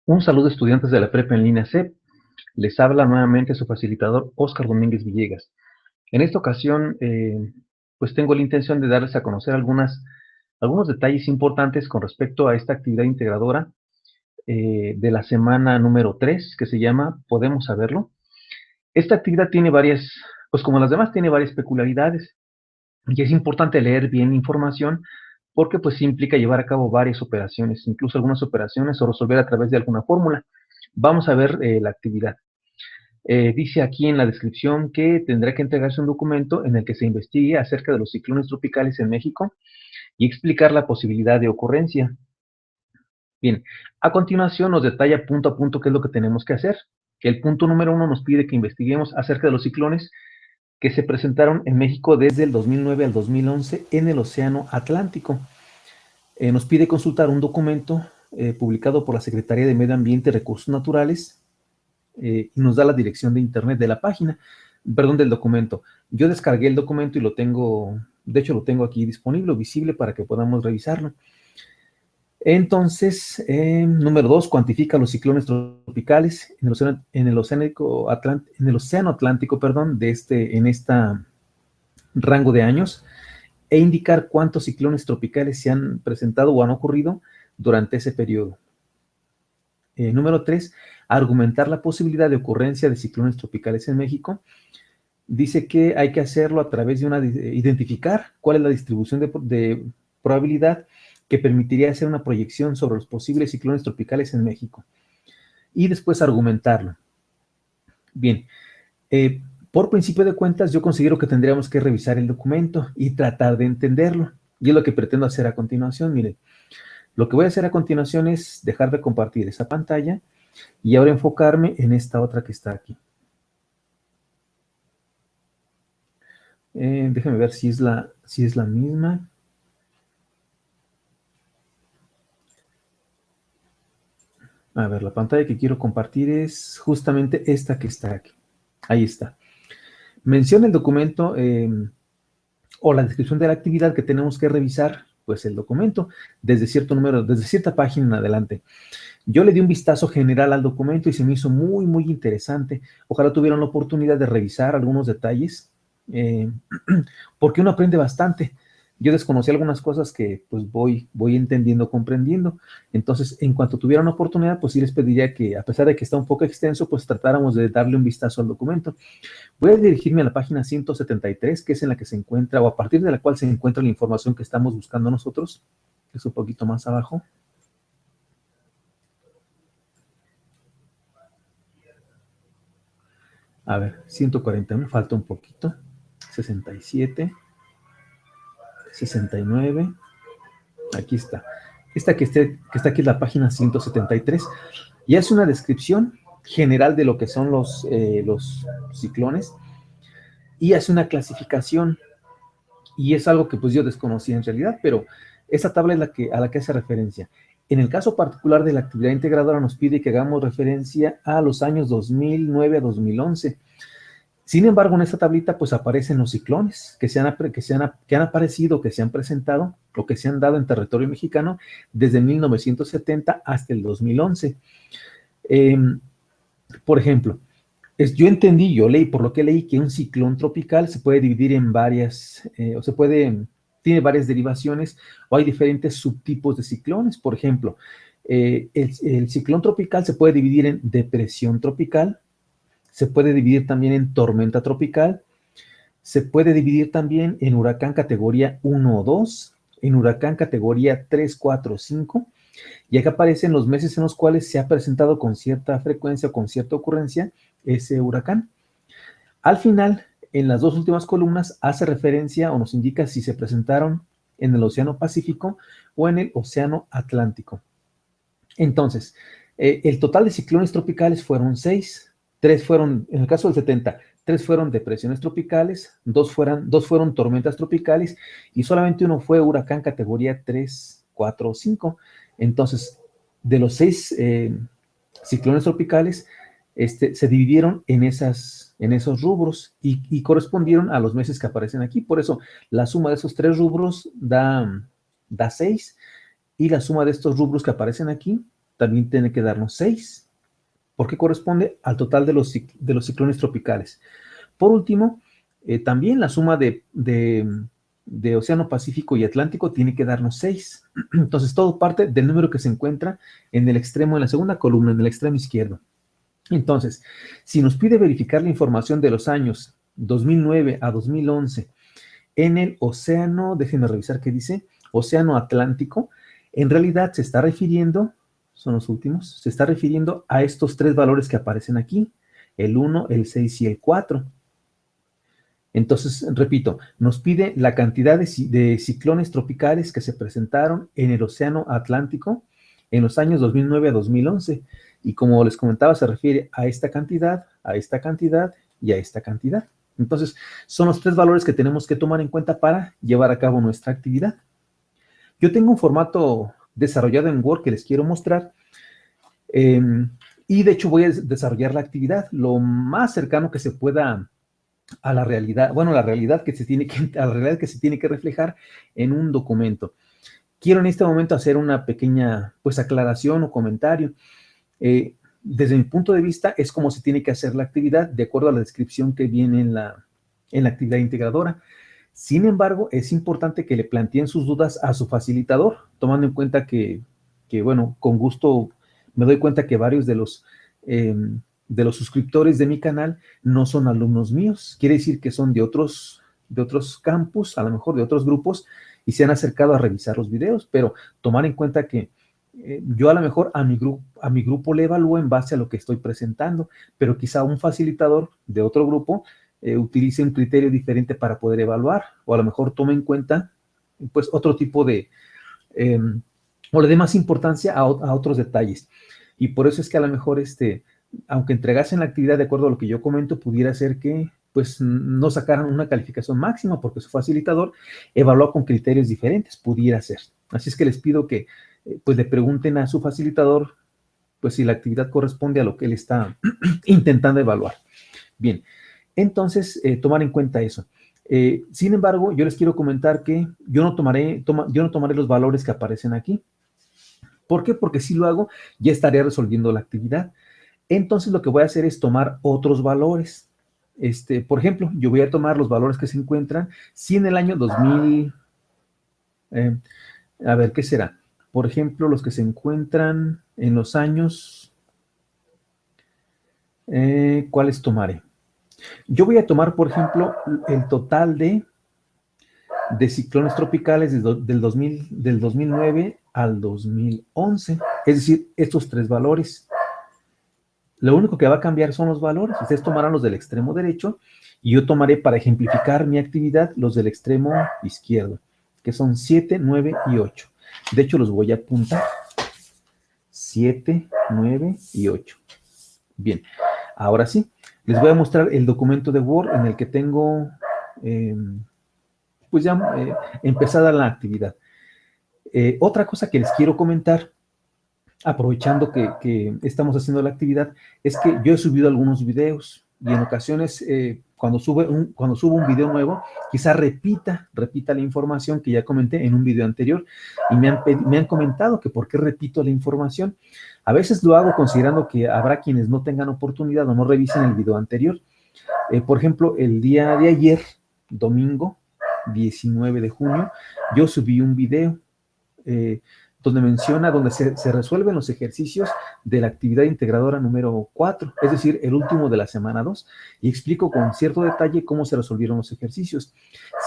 Un saludo, estudiantes de la prepa en línea CEP. Les habla nuevamente su facilitador Óscar Domínguez Villegas. En esta ocasión, pues tengo la intención de darles a conocer algunos detalles importantes con respecto a esta actividad integradora de la semana número 3, que se llama Podemos Saberlo. Esta actividad tiene varias, pues como las demás, tiene varias peculiaridades. Y es importante leer bien la información porque pues implica llevar a cabo varias operaciones, incluso algunas operaciones o resolver a través de alguna fórmula. Vamos a ver la actividad. Dice aquí en la descripción que tendrá que entregarse un documento en el que se investigue acerca de los ciclones tropicales en México y explicar la posibilidad de ocurrencia. Bien, a continuación nos detalla punto a punto qué es lo que tenemos que hacer. El punto número 1 nos pide que investiguemos acerca de los ciclones que se presentaron en México desde el 2009 al 2011 en el Océano Atlántico. Nos pide consultar un documento publicado por la Secretaría de Medio Ambiente y Recursos Naturales y nos da la dirección de internet de la página, perdón, del documento. Yo descargué el documento y lo tengo, de hecho lo tengo aquí disponible, visible para que podamos revisarlo. Entonces, número 2, cuantifica los ciclones tropicales en el océano Atlántico, perdón, en este rango de años, e indicar cuántos ciclones tropicales se han presentado o han ocurrido durante ese periodo. Número 3, argumentar la posibilidad de ocurrencia de ciclones tropicales en México. Dice que hay que hacerlo a través de identificar cuál es la distribución de probabilidad que permitiría hacer una proyección sobre los posibles ciclones tropicales en México. Y después argumentarlo. Bien, por principio de cuentas, yo considero que tendríamos que revisar el documento y tratar de entenderlo. Y es lo que pretendo hacer a continuación. Miren, lo que voy a hacer a continuación es dejar de compartir esa pantalla y ahora enfocarme en esta otra que está aquí. Déjenme ver si es la misma. A ver, la pantalla que quiero compartir es justamente esta que está aquí. Ahí está. Menciona el documento o la descripción de la actividad que tenemos que revisar, pues el documento, desde cierto número, desde cierta página en adelante. Yo le di un vistazo general al documento y se me hizo muy, muy interesante. Ojalá tuvieran la oportunidad de revisar algunos detalles, porque uno aprende bastante. Yo desconocí algunas cosas que pues voy entendiendo, comprendiendo. Entonces, en cuanto tuvieran la oportunidad, pues sí les pediría que, a pesar de que está un poco extenso, pues tratáramos de darle un vistazo al documento. Voy a dirigirme a la página 173, que es en la que se encuentra, o a partir de la cual se encuentra la información que estamos buscando nosotros, que es un poquito más abajo. A ver, 141, falta un poquito. 67, 69, aquí está. Esta que está aquí es la página 173 y hace una descripción general de lo que son los ciclones y hace una clasificación, y es algo que pues yo desconocía en realidad, pero esa tabla es a la que hace referencia. En el caso particular de la actividad integradora nos pide que hagamos referencia a los años 2009 a 2011. Sin embargo, en esta tablita pues aparecen los ciclones que han aparecido, que se han presentado o que se han dado en territorio mexicano desde 1970 hasta el 2011. Por ejemplo, yo leí, por lo que leí, que un ciclón tropical se puede dividir en varias, tiene varias derivaciones, o hay diferentes subtipos de ciclones. Por ejemplo, el ciclón tropical se puede dividir en depresión tropical, se puede dividir también en tormenta tropical, se puede dividir también en huracán categoría 1 o 2, en huracán categoría 3, 4, 5, y acá aparecen los meses en los cuales se ha presentado con cierta frecuencia o con cierta ocurrencia ese huracán. Al final, en las dos últimas columnas, hace referencia o nos indica si se presentaron en el Océano Pacífico o en el Océano Atlántico. Entonces, el total de ciclones tropicales fueron 6. 3 fueron, en el caso del 70, 3 fueron depresiones tropicales, 2 fueron tormentas tropicales y solamente uno fue huracán categoría 3, 4 o 5. Entonces, de los 6 ciclones tropicales, se dividieron en esos rubros y correspondieron a los meses que aparecen aquí. Por eso, la suma de esos 3 rubros da 6 y la suma de estos rubros que aparecen aquí también tiene que darnos 6, porque corresponde al total de los ciclones tropicales. Por último, también la suma de Océano Pacífico y Atlántico tiene que darnos 6. Entonces, todo parte del número que se encuentra en el extremo, en la segunda columna, en el extremo izquierdo. Entonces, si nos pide verificar la información de los años 2009 a 2011 en el océano, déjenme revisar qué dice, océano Atlántico, en realidad se está refiriendo, son los últimos, se está refiriendo a estos 3 valores que aparecen aquí, el 1, el 6 y el 4. Entonces, repito, nos pide la cantidad de ciclones tropicales que se presentaron en el océano Atlántico en los años 2009 a 2011. Y como les comentaba, se refiere a esta cantidad y a esta cantidad. Entonces, son los 3 valores que tenemos que tomar en cuenta para llevar a cabo nuestra actividad. Yo tengo un formato desarrollado en Word que les quiero mostrar. Y de hecho voy a desarrollar la actividad lo más cercano que se pueda a la realidad, bueno, a la realidad que se tiene que reflejar en un documento. Quiero en este momento hacer una pequeña, pues, aclaración o comentario. Desde mi punto de vista, es como se tiene que hacer la actividad, de acuerdo a la descripción que viene en la actividad integradora. Sin embargo, es importante que le planteen sus dudas a su facilitador, tomando en cuenta que bueno, con gusto me doy cuenta que varios de los suscriptores de mi canal no son alumnos míos. Quiere decir que son de otros campus, a lo mejor de otros grupos, y se han acercado a revisar los videos, pero tomar en cuenta que yo a lo mejor a mi grupo le evalúo en base a lo que estoy presentando, pero quizá un facilitador de otro grupo utilice un criterio diferente para poder evaluar, o a lo mejor tome en cuenta pues otro tipo de, o le dé más importancia a otros detalles. Y por eso es que a lo mejor aunque entregasen la actividad de acuerdo a lo que yo comento, pudiera ser que pues no sacaran una calificación máxima porque su facilitador evalúa con criterios diferentes, pudiera ser. Así es que les pido que pues le pregunten a su facilitador pues si la actividad corresponde a lo que él está intentando evaluar. Bien, entonces tomar en cuenta eso. Sin embargo, yo les quiero comentar que yo no tomaré los valores que aparecen aquí. ¿Por qué? Porque si lo hago, ya estaré resolviendo la actividad. Entonces lo que voy a hacer es tomar otros valores. Por ejemplo, yo voy a tomar los valores que se encuentran, si en el año 2000, a ver, ¿qué será? Por ejemplo, los que se encuentran en los años, ¿cuáles tomaré? Yo voy a tomar, por ejemplo, el total de ciclones tropicales del 2009 al 2011, es decir, estos 3 valores. Lo único que va a cambiar son los valores. Ustedes tomarán los del extremo derecho y yo tomaré, para ejemplificar mi actividad, los del extremo izquierdo, que son 7, 9 y 8. De hecho, los voy a apuntar. 7, 9 y 8. Bien, ahora sí, les voy a mostrar el documento de Word en el que tengo, pues ya empezada la actividad. Otra cosa que les quiero comentar, aprovechando que estamos haciendo la actividad, es que yo he subido algunos videos y en ocasiones cuando subo un video nuevo, quizá repita la información que ya comenté en un video anterior y me han comentado que por qué repito la información. A veces lo hago considerando que habrá quienes no tengan oportunidad o no revisen el video anterior. Por ejemplo, el día de ayer, domingo 19 de junio, yo subí un video donde se resuelven los ejercicios de la actividad integradora número 4, es decir, el último de la semana 2, y explico con cierto detalle cómo se resolvieron los ejercicios.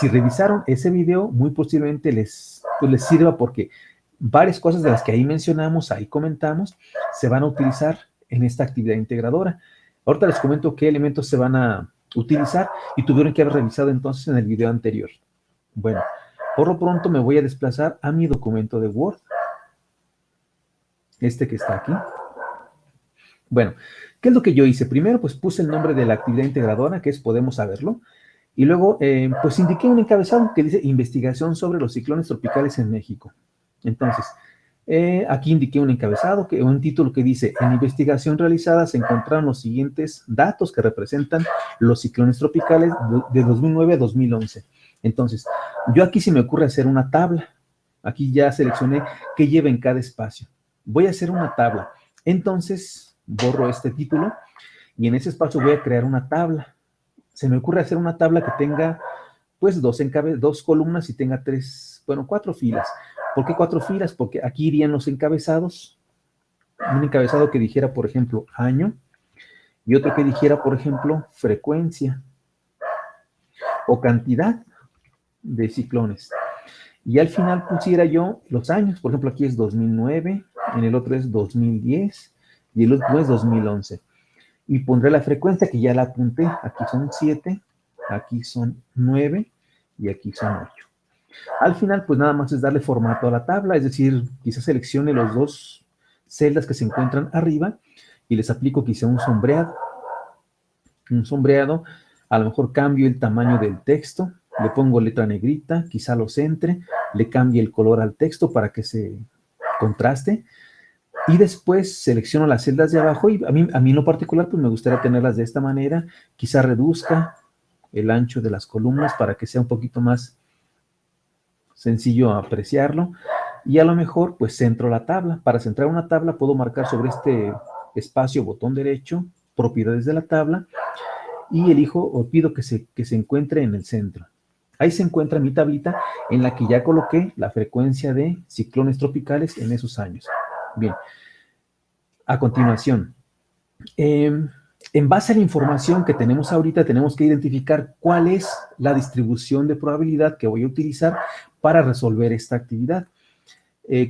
Si revisaron ese video, muy posiblemente les sirva, porque varias cosas de las que ahí mencionamos, ahí comentamos, se van a utilizar en esta actividad integradora. Ahorita les comento qué elementos se van a utilizar y tuvieron que haber revisado entonces en el video anterior. Bueno, por lo pronto me voy a desplazar a mi documento de Word, que está aquí. Bueno, ¿qué es lo que yo hice? Primero, pues puse el nombre de la actividad integradora, que es Podemos Saberlo, y luego, pues indiqué un encabezado que dice Investigación sobre los ciclones tropicales en México. Entonces, aquí indiqué un encabezado, un título que dice: en investigación realizada se encontraron los siguientes datos que representan los ciclones tropicales de 2009 a 2011. Entonces, yo aquí se me ocurre hacer una tabla. Aquí ya seleccioné qué lleva en cada espacio. voy a hacer una tabla. Entonces, borro este título y en ese espacio voy a crear una tabla. Se me ocurre hacer una tabla que tenga, pues, dos columnas y tenga cuatro filas. ¿Por qué cuatro filas? Porque aquí irían los encabezados. Un encabezado que dijera, por ejemplo, año, y otro que dijera, por ejemplo, frecuencia o cantidad de ciclones. Y al final pusiera yo los años. Por ejemplo, aquí es 2009, en el otro es 2010 y el otro es 2011. Y pondré la frecuencia que ya la apunté. Aquí son 7, aquí son 9 y aquí son 8. Al final, pues nada más es darle formato a la tabla, es decir, quizás seleccione los dos celdas que se encuentran arriba y les aplico quizá un sombreado. Un sombreado, a lo mejor cambio el tamaño del texto, le pongo letra negrita, quizá lo centre, le cambie el color al texto para que se contraste y después selecciono las celdas de abajo y a mí en lo particular pues me gustaría tenerlas de esta manera, quizá reduzca el ancho de las columnas para que sea un poquito más sencillo apreciarlo y a lo mejor pues centro la tabla. Para centrar una tabla puedo marcar sobre este espacio botón derecho, propiedades de la tabla y elijo o pido que se encuentre en el centro. Ahí se encuentra mi tablita en la que ya coloqué la frecuencia de ciclones tropicales en esos años. Bien, a continuación, en base a la información que tenemos ahorita, tenemos que identificar cuál es la distribución de probabilidad que voy a utilizar para resolver esta actividad.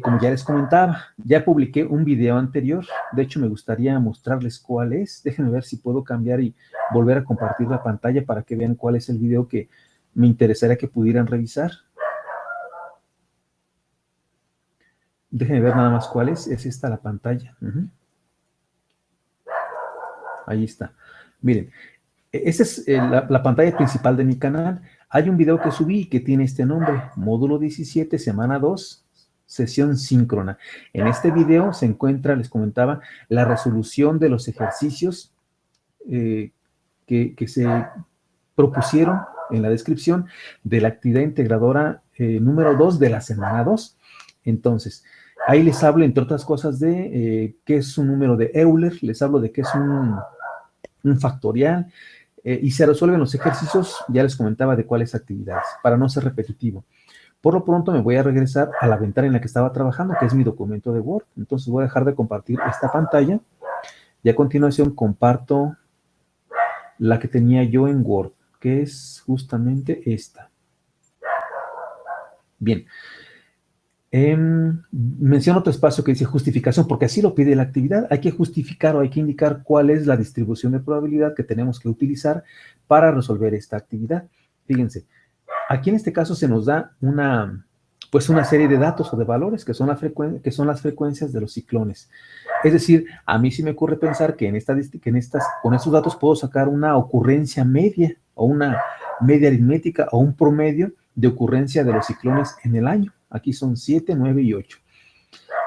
Como ya les comentaba, ya publiqué un video anterior, de hecho me gustaría mostrarles cuál es. Déjenme ver si puedo cambiar y volver a compartir la pantalla para que vean cuál es el video que me interesaría que pudieran revisar. Déjenme ver nada más cuál es esta la pantalla. Ahí está. Miren, esta es la pantalla principal de mi canal. Hay un video que subí que tiene este nombre, Módulo 17, Semana 2, Sesión Síncrona. En este video se encuentra, les comentaba, la resolución de los ejercicios que se propusieron en la descripción de la actividad integradora número 2 de la semana 2. Entonces, ahí les hablo, entre otras cosas, de qué es un número de Euler, les hablo de qué es un factorial, y se resuelven los ejercicios, ya les comentaba de cuáles actividades, para no ser repetitivo. Por lo pronto me voy a regresar a la ventana en la que estaba trabajando, que es mi documento de Word. Entonces voy a dejar de compartir esta pantalla y a continuación comparto la que tenía yo en Word, que es justamente esta. Bien. Menciono otro espacio que dice justificación, porque así lo pide la actividad. Hay que justificar o hay que indicar cuál es la distribución de probabilidad que tenemos que utilizar para resolver esta actividad. Fíjense, aquí en este caso se nos da una serie de datos o de valores que son las frecuencias de los ciclones. Es decir, a mí sí me ocurre pensar que con estos datos puedo sacar una ocurrencia media o una media aritmética o un promedio de ocurrencia de los ciclones en el año. Aquí son 7, 9 y 8.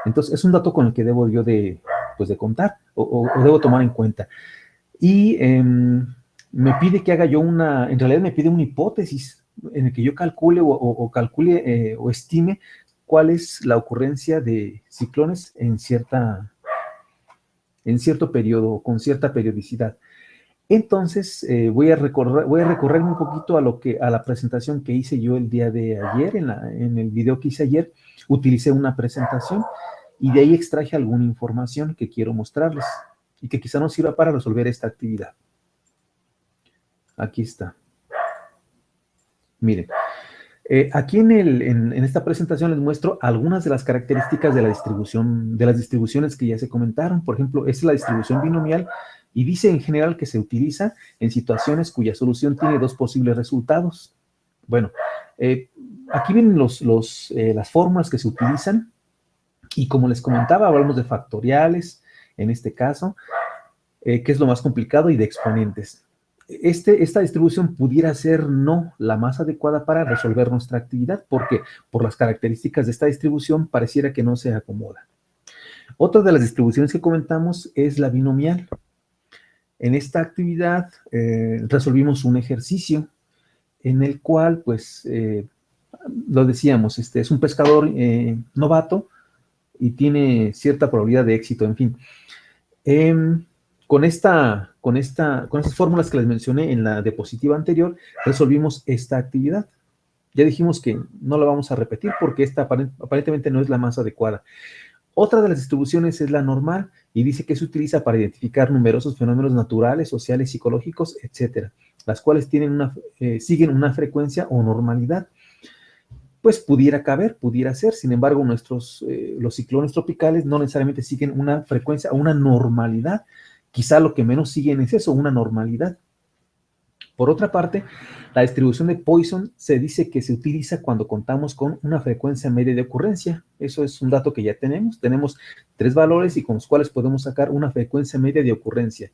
Entonces, es un dato con el que debo yo de contar o debo tomar en cuenta. Y me pide que haga yo en realidad me pide una hipótesis en el que yo calcule o estime cuál es la ocurrencia de ciclones en cierto periodo o con cierta periodicidad. Entonces, voy a recorrerme un poquito a la presentación que hice yo el día de ayer, en el video que hice ayer, utilicé una presentación y de ahí extraje alguna información que quiero mostrarles y que quizá nos sirva para resolver esta actividad. Aquí está. Miren, aquí en esta presentación les muestro algunas de las características de las distribuciones que ya se comentaron. Por ejemplo, esta es la distribución binomial y dice en general que se utiliza en situaciones cuya solución tiene dos posibles resultados. Bueno, aquí vienen las fórmulas que se utilizan y como les comentaba, hablamos de factoriales en este caso, que es lo más complicado, y de exponentes. Esta distribución pudiera ser no la más adecuada para resolver nuestra actividad, porque por las características de esta distribución pareciera que no se acomoda. Otra de las distribuciones que comentamos es la binomial. En esta actividad resolvimos un ejercicio en el cual, pues, lo decíamos, es un pescador novato y tiene cierta probabilidad de éxito, en fin. Con estas fórmulas que les mencioné en la diapositiva anterior, resolvimos esta actividad. Ya dijimos que no la vamos a repetir porque esta aparentemente no es la más adecuada. Otra de las distribuciones es la normal y dice que se utiliza para identificar numerosos fenómenos naturales, sociales, psicológicos, etcétera, las cuales siguen una frecuencia o normalidad. Pues pudiera caber, pudiera ser. Sin embargo, los ciclones tropicales no necesariamente siguen una frecuencia o una normalidad. Quizá lo que menos siguen es eso, una normalidad. Por otra parte, la distribución de Poisson se dice que se utiliza cuando contamos con una frecuencia media de ocurrencia. Eso es un dato que ya tenemos. Tenemos 3 valores y con los cuales podemos sacar una frecuencia media de ocurrencia.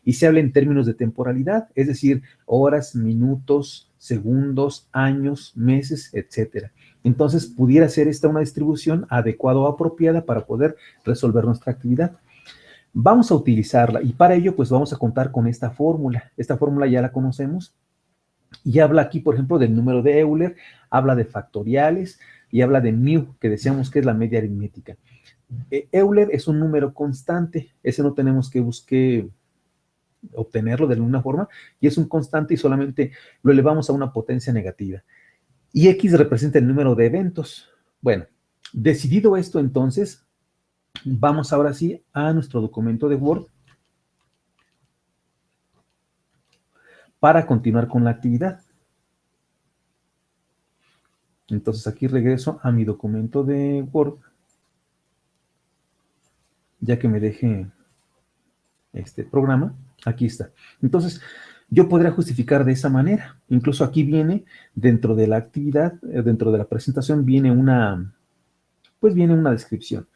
Y se habla en términos de temporalidad, es decir, horas, minutos, segundos, años, meses, etcétera. Entonces, pudiera ser esta una distribución adecuada o apropiada para poder resolver nuestra actividad. Vamos a utilizarla y para ello pues vamos a contar con esta fórmula. Esta fórmula ya la conocemos y habla aquí, por ejemplo, del número de Euler, habla de factoriales y habla de mu, que decíamos que es la media aritmética. Euler es un número constante, ese no tenemos que buscar obtenerlo de alguna forma, y es un constante y solamente lo elevamos a una potencia negativa. Y X representa el número de eventos. Bueno, decidido esto entonces, vamos ahora sí a nuestro documento de Word para continuar con la actividad. Entonces aquí regreso a mi documento de Word, ya que me deje este programa. Aquí está. Entonces, yo podría justificar de esa manera. Incluso aquí viene, dentro de la actividad, dentro de la presentación, viene una descripción.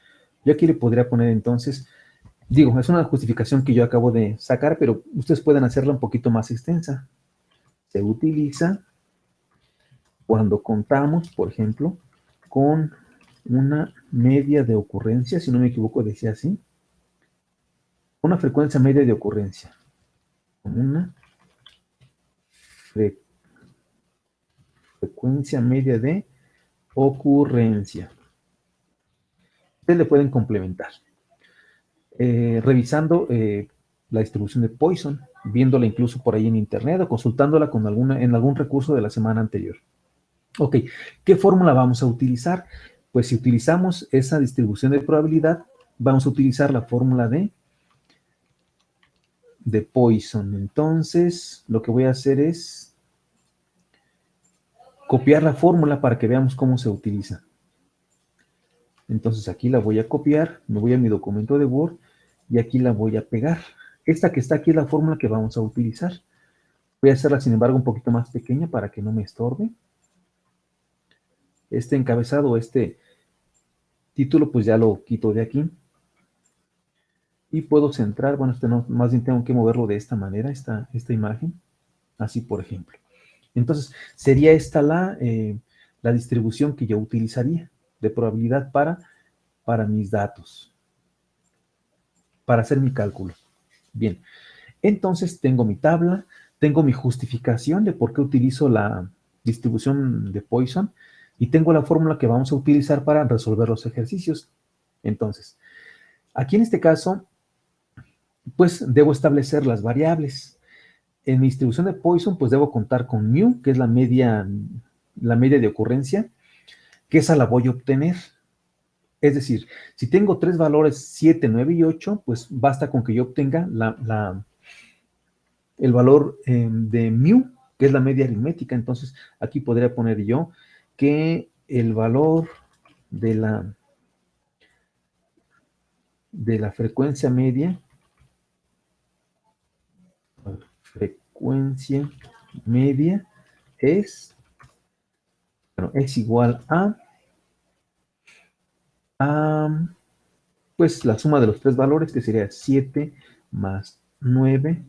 Yo aquí le podría poner entonces, digo, es una justificación que yo acabo de sacar, pero ustedes pueden hacerla un poquito más extensa. Se utiliza cuando contamos, por ejemplo, con una media de ocurrencia, si no me equivoco, decía así, una frecuencia media de ocurrencia. Una frecuencia media de ocurrencia. Ustedes le pueden complementar. Revisando la distribución de Poisson, viéndola incluso por ahí en internet o consultándola en algún recurso de la semana anterior. Ok, ¿qué fórmula vamos a utilizar? Pues si utilizamos esa distribución de probabilidad, vamos a utilizar la fórmula de Poisson. Entonces, lo que voy a hacer es copiar la fórmula para que veamos cómo se utiliza. Entonces aquí la voy a copiar, me voy a mi documento de Word y aquí la voy a pegar. Esta que está aquí es la fórmula que vamos a utilizar. Voy a hacerla, sin embargo, un poquito más pequeña para que no me estorbe. Este encabezado, este título, pues ya lo quito de aquí. Y puedo centrar, bueno, más bien tengo que moverlo de esta manera, esta imagen. Así, por ejemplo. Entonces, sería esta la distribución que yo utilizaría de probabilidad para mis datos, para hacer mi cálculo. Bien, entonces tengo mi tabla, tengo mi justificación de por qué utilizo la distribución de Poisson y tengo la fórmula que vamos a utilizar para resolver los ejercicios. Entonces, aquí en este caso, pues debo establecer las variables. En mi distribución de Poisson, pues debo contar con mu, que es la media de ocurrencia, que esa la voy a obtener. Es decir, si tengo 3 valores 7, 9 y 8, pues basta con que yo obtenga el valor de mu, que es la media aritmética. Entonces, aquí podría poner yo que el valor de la frecuencia media es, bueno, es igual a pues la suma de los 3 valores, que sería 7 más 9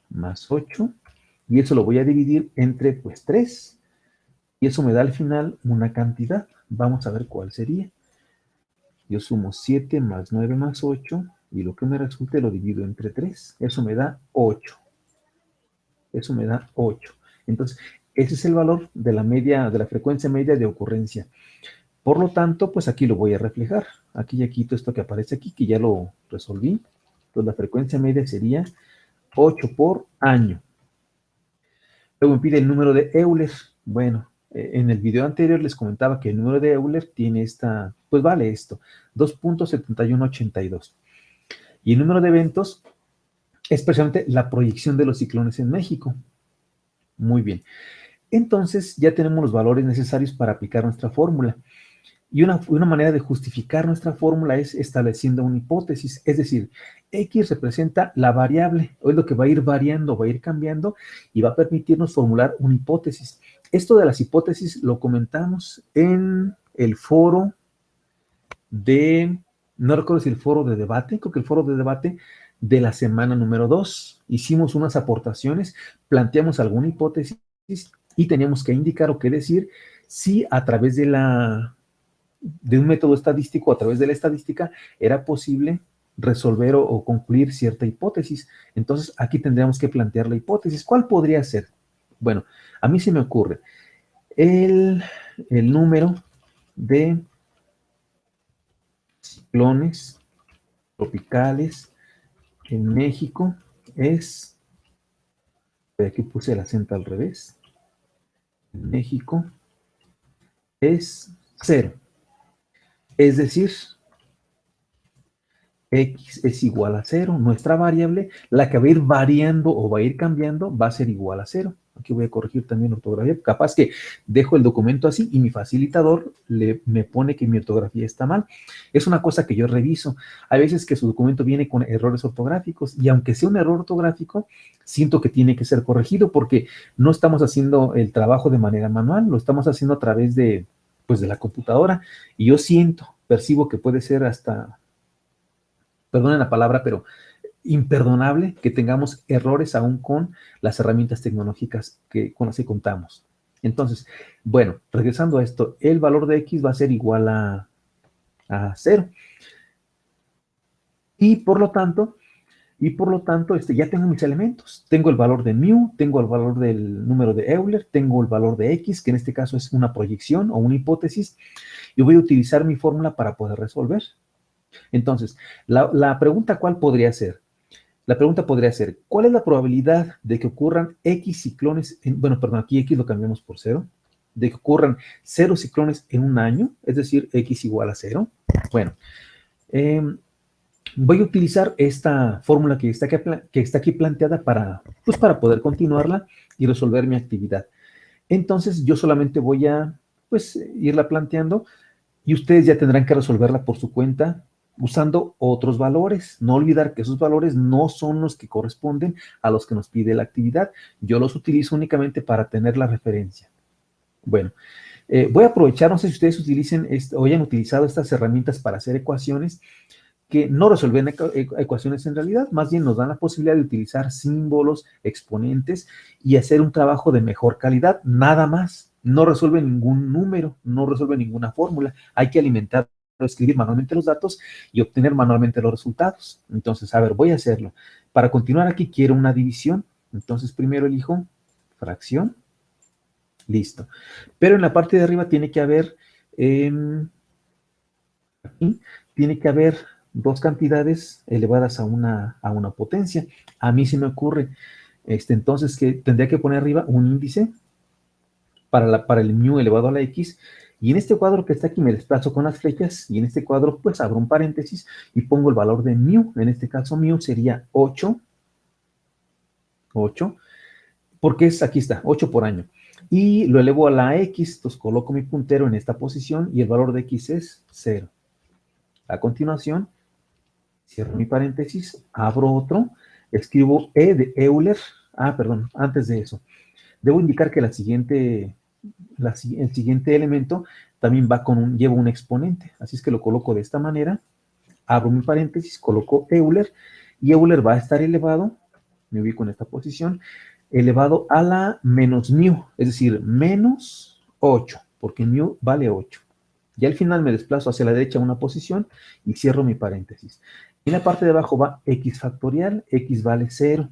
más 8, y eso lo voy a dividir entre pues 3, y eso me da al final una cantidad. Vamos a ver cuál sería. Yo sumo 7 más 9 más 8, y lo que me resulte lo divido entre 3. Eso me da 8. Eso me da 8. Entonces, ese es el valor de la frecuencia media de ocurrencia. Por lo tanto, pues aquí lo voy a reflejar. Aquí ya quito esto que aparece aquí, que ya lo resolví. Entonces la frecuencia media sería 8 por año. Luego me pide el número de Euler. Bueno, en el video anterior les comentaba que el número de Euler tiene esta, pues vale esto, 2.7182. Y el número de eventos es precisamente la proyección de los ciclones en México. Muy bien. Entonces ya tenemos los valores necesarios para aplicar nuestra fórmula. Y una manera de justificar nuestra fórmula es estableciendo una hipótesis, es decir, X representa la variable, o es lo que va a ir variando, va a ir cambiando, y va a permitirnos formular una hipótesis. Esto de las hipótesis lo comentamos en el foro de, no recuerdo si el foro de debate, creo que el foro de debate de la semana número 2. Hicimos unas aportaciones, planteamos alguna hipótesis y teníamos que indicar o que decir si a través de un método estadístico, a través de la estadística, era posible resolver o concluir cierta hipótesis. Entonces, aquí tendríamos que plantear la hipótesis. ¿Cuál podría ser? Bueno, a mí se me ocurre el número de ciclones tropicales en México es, aquí puse el acento al revés, en México es 0. Es decir, X es igual a 0. Nuestra variable, la que va a ir variando o va a ir cambiando, va a ser igual a 0. Aquí voy a corregir también la ortografía. Capaz que dejo el documento así y mi facilitador me pone que mi ortografía está mal. Es una cosa que yo reviso. Hay veces que su documento viene con errores ortográficos y aunque sea un error ortográfico, siento que tiene que ser corregido porque no estamos haciendo el trabajo de manera manual, lo estamos haciendo a través de, pues, de la computadora y yo percibo que puede ser hasta, perdonen la palabra, pero imperdonable que tengamos errores aún con las herramientas tecnológicas con las que contamos. Entonces, bueno, regresando a esto, el valor de X va a ser igual a 0. Y por lo tanto, ya tengo mis elementos. Tengo el valor de mu, tengo el valor del número de Euler, tengo el valor de X, que en este caso es una proyección o una hipótesis, y voy a utilizar mi fórmula para poder resolver. Entonces, la pregunta, ¿cuál podría ser? La pregunta podría ser, ¿cuál es la probabilidad de que ocurran X ciclones, bueno, perdón, aquí X lo cambiamos por 0, de que ocurran 0 ciclones en un año, es decir, X igual a 0? Bueno, voy a utilizar esta fórmula que está aquí planteada pues para poder continuarla y resolver mi actividad. Entonces, yo solamente voy a, pues, irla planteando y ustedes ya tendrán que resolverla por su cuenta usando otros valores. No olvidar que esos valores no son los que corresponden a los que nos pide la actividad. Yo los utilizo únicamente para tener la referencia. Bueno, voy a aprovechar, no sé si ustedes utilicen o hayan utilizado estas herramientas para hacer ecuaciones que no resuelven ecuaciones en realidad, más bien nos dan la posibilidad de utilizar símbolos, exponentes y hacer un trabajo de mejor calidad, nada más. No resuelve ningún número, no resuelve ninguna fórmula. Hay que alimentar o escribir manualmente los datos y obtener manualmente los resultados. Entonces, a ver, voy a hacerlo. Para continuar aquí quiero una división. Entonces, primero elijo fracción. Listo. Pero en la parte de arriba tiene que haber, aquí, tiene que haber dos cantidades elevadas a una potencia. A mí se me ocurre, entonces, que tendría que poner arriba un índice para el mu elevado a la x, y en este cuadro que está aquí me desplazo con las flechas, y en este cuadro pues abro un paréntesis y pongo el valor de mu. En este caso mu sería 8, porque aquí está, 8 por año. Y lo elevo a la x, entonces coloco mi puntero en esta posición y el valor de x es 0. A continuación, cierro mi paréntesis, abro otro, escribo E de Euler. Perdón, antes de eso, debo indicar que el siguiente elemento también lleva un exponente, así es que lo coloco de esta manera, abro mi paréntesis, coloco Euler, y Euler va a estar elevado, me ubico en esta posición, elevado a la menos mu, es decir, menos 8, porque mu vale 8. Y al final me desplazo hacia la derecha una posición y cierro mi paréntesis. En la parte de abajo va x factorial, x vale 0,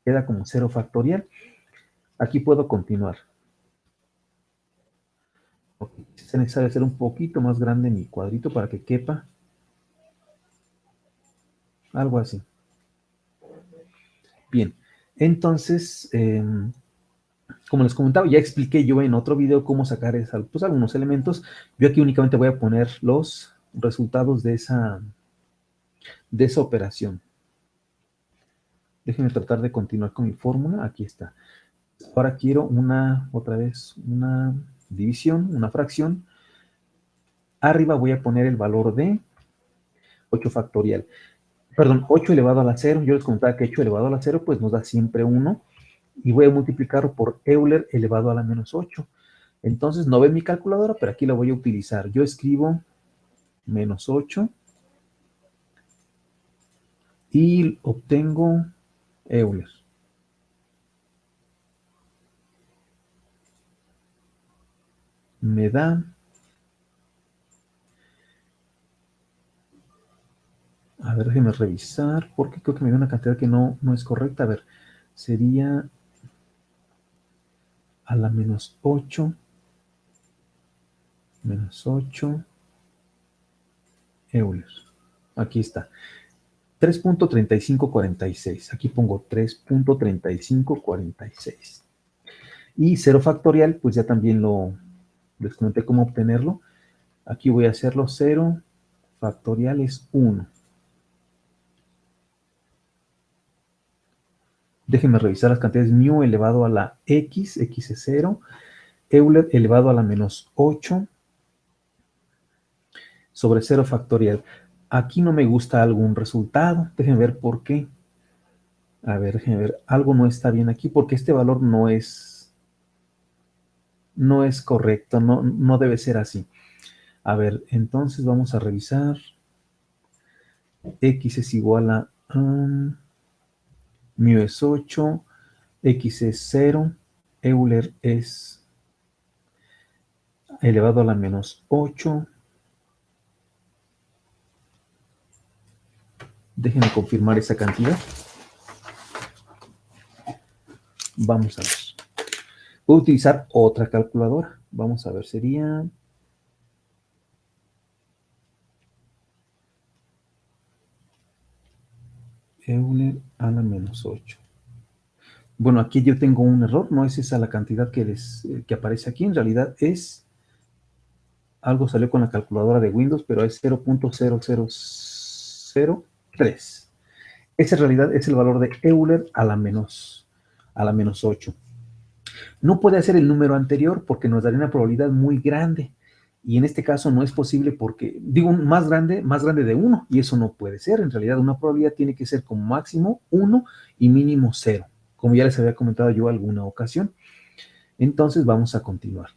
queda como 0 factorial. Aquí puedo continuar. Es necesario hacer un poquito más grande mi cuadrito para que quepa. Algo así. Bien, entonces, como les comentaba, ya expliqué yo en otro video cómo sacar pues, algunos elementos. Yo aquí únicamente voy a poner los resultados de esa operación. Déjenme tratar de continuar con mi fórmula. Aquí está. Ahora quiero otra vez, una división, una fracción. Arriba voy a poner el valor de 8 factorial. Perdón, 8 elevado a la 0. Yo les comentaba que 8 elevado a la 0 pues nos da siempre 1. Y voy a multiplicarlo por Euler elevado a la menos 8. Entonces no ve mi calculadora, pero aquí la voy a utilizar. Yo escribo menos 8 y obtengo Euler. Me da, a ver, déjenme revisar, porque creo que me da una cantidad que no es correcta. A ver, sería a la menos 8, menos 8 Euler. Aquí está. 3.3546. Aquí pongo 3.3546. Y 0 factorial, pues ya también les comenté cómo obtenerlo. Aquí voy a hacerlo 0 factorial es 1. Déjenme revisar las cantidades. Mu elevado a la x, x es 0. Euler elevado a la menos 8 sobre 0 factorial. Aquí no me gusta algún resultado. Déjenme ver por qué. A ver, déjenme ver. Algo no está bien aquí porque este valor no es correcto. No debe ser así. A ver, entonces vamos a revisar. X es igual a mu es 8, x es 0, Euler es elevado a la menos 8. Déjenme confirmar esa cantidad. Vamos a ver. Voy a utilizar otra calculadora. Vamos a ver, sería... Euler a la menos 8. Bueno, aquí yo tengo un error. No es esa la cantidad que aparece aquí. En realidad es... Algo salió con la calculadora de Windows, pero es 0.0003. Ese en realidad es el valor de Euler a la menos 8. No puede hacer el número anterior porque nos daría una probabilidad muy grande. Y en este caso no es posible porque, digo, más grande de 1. Y eso no puede ser. En realidad una probabilidad tiene que ser como máximo 1 y mínimo 0. Como ya les había comentado yo alguna ocasión. Entonces vamos a continuar.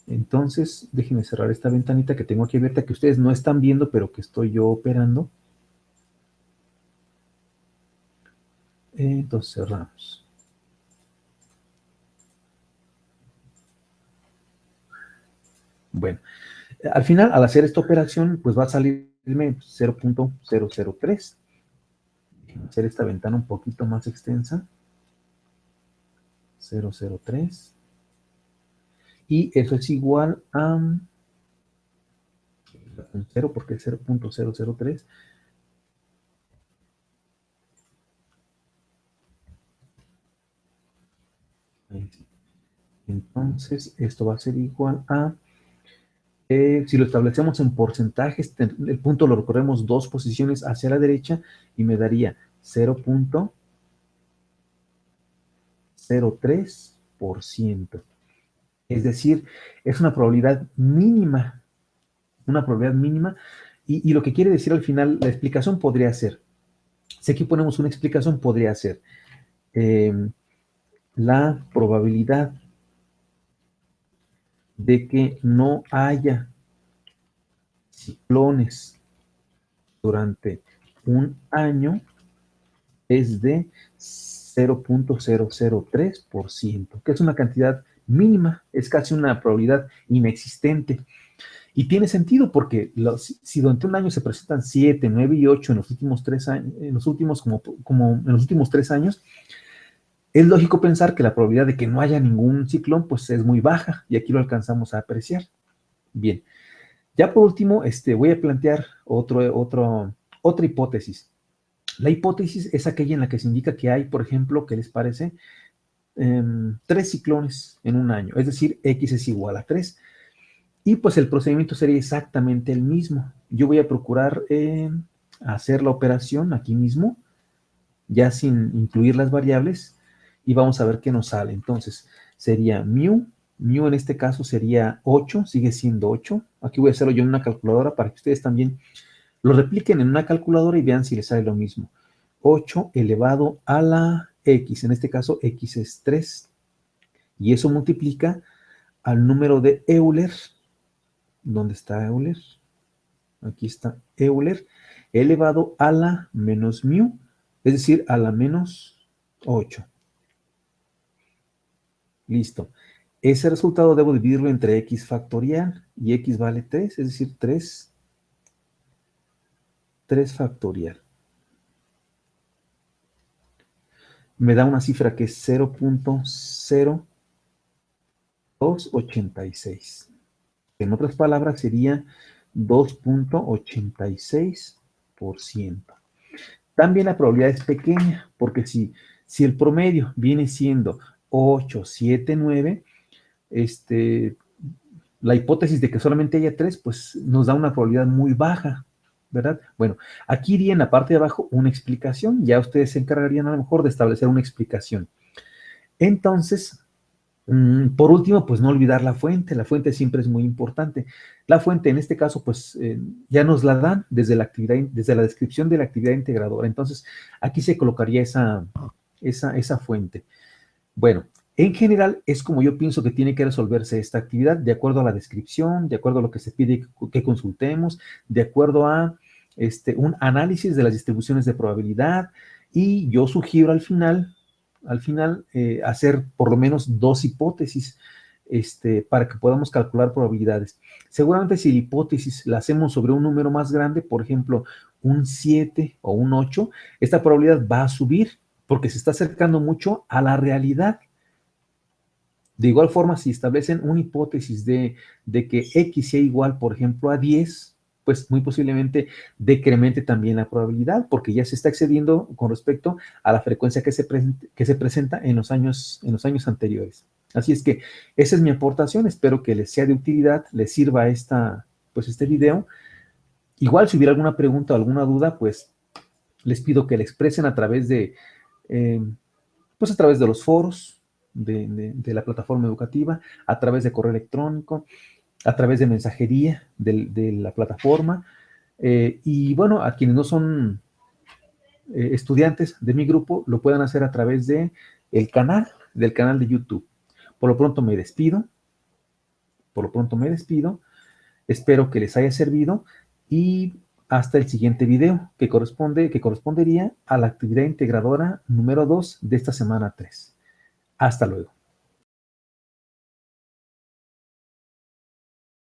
Entonces, déjenme cerrar esta ventanita que tengo aquí abierta, que ustedes no están viendo, pero que estoy yo operando. Entonces cerramos. Bueno, al final, al hacer esta operación, pues va a salirme 0.003. Hacer esta ventana un poquito más extensa. 003. Y eso es igual a 0, porque es 0.003. Entonces, esto va a ser igual a... si lo establecemos en porcentajes, el punto lo recorremos 2 posiciones hacia la derecha y me daría 0.03%. Es decir, es una probabilidad mínima. Una probabilidad mínima. Y lo que quiere decir al final, la explicación podría ser, si aquí ponemos una explicación, podría ser la probabilidad de que no haya ciclones durante un año es de 0.003%, que es una cantidad mínima, es casi una probabilidad inexistente. Y tiene sentido porque si durante un año se presentan 7, 9 y 8 en los últimos 3 años, en los últimos 3 años, es lógico pensar que la probabilidad de que no haya ningún ciclón pues es muy baja y aquí lo alcanzamos a apreciar. Bien, ya por último, voy a plantear otra hipótesis. La hipótesis es aquella en la que se indica que hay, por ejemplo, ¿qué les parece? 3 ciclones en un año, es decir, X es igual a 3. Y pues el procedimiento sería exactamente el mismo. Yo voy a procurar hacer la operación aquí mismo, ya sin incluir las variables, y vamos a ver qué nos sale. Entonces, sería mu en este caso sería 8, sigue siendo 8. Aquí voy a hacerlo yo en una calculadora para que ustedes también lo repliquen en una calculadora y vean si les sale lo mismo. 8 elevado a la x, en este caso x es 3, y eso multiplica al número de Euler. ¿Dónde está Euler? Aquí está Euler, elevado a la menos mu, es decir, a la menos 8. Listo. Ese resultado debo dividirlo entre x factorial, y x vale 3, es decir, 3 factorial. Me da una cifra que es 0.0286. En otras palabras, sería 2.86%. También la probabilidad es pequeña, porque si el promedio viene siendo 8, 7, 9, la hipótesis de que solamente haya 3, pues nos da una probabilidad muy baja, ¿verdad? Bueno, aquí iría en la parte de abajo una explicación, ya ustedes se encargarían a lo mejor de establecer una explicación. Entonces, por último, pues no olvidar la fuente siempre es muy importante. La fuente en este caso, pues ya nos la dan desde la descripción de la actividad integradora. Entonces, aquí se colocaría esa fuente. Bueno, en general es como yo pienso que tiene que resolverse esta actividad, de acuerdo a la descripción, de acuerdo a lo que se pide que consultemos, de acuerdo a un análisis de las distribuciones de probabilidad, y yo sugiero al final hacer por lo menos 2 hipótesis para que podamos calcular probabilidades. Seguramente si la hipótesis la hacemos sobre un número más grande, por ejemplo, un 7 o un 8, esta probabilidad va a subir porque se está acercando mucho a la realidad. De igual forma, si establecen una hipótesis de que X sea igual, por ejemplo, a 10, pues muy posiblemente decremente también la probabilidad, porque ya se está excediendo con respecto a la frecuencia que se presenta en los años anteriores. Así es que esa es mi aportación, espero que les sea de utilidad, les sirva este video. Igual si hubiera alguna pregunta o alguna duda, pues les pido que la expresen a través eh, a través de los foros de la plataforma educativa, a través de correo electrónico, a través de mensajería de la plataforma. Y bueno, a quienes no son estudiantes de mi grupo, lo puedan hacer a través del canal de YouTube. Por lo pronto me despido. Espero que les haya servido y hasta el siguiente video que correspondería a la actividad integradora número 2 de esta semana 3. Hasta luego.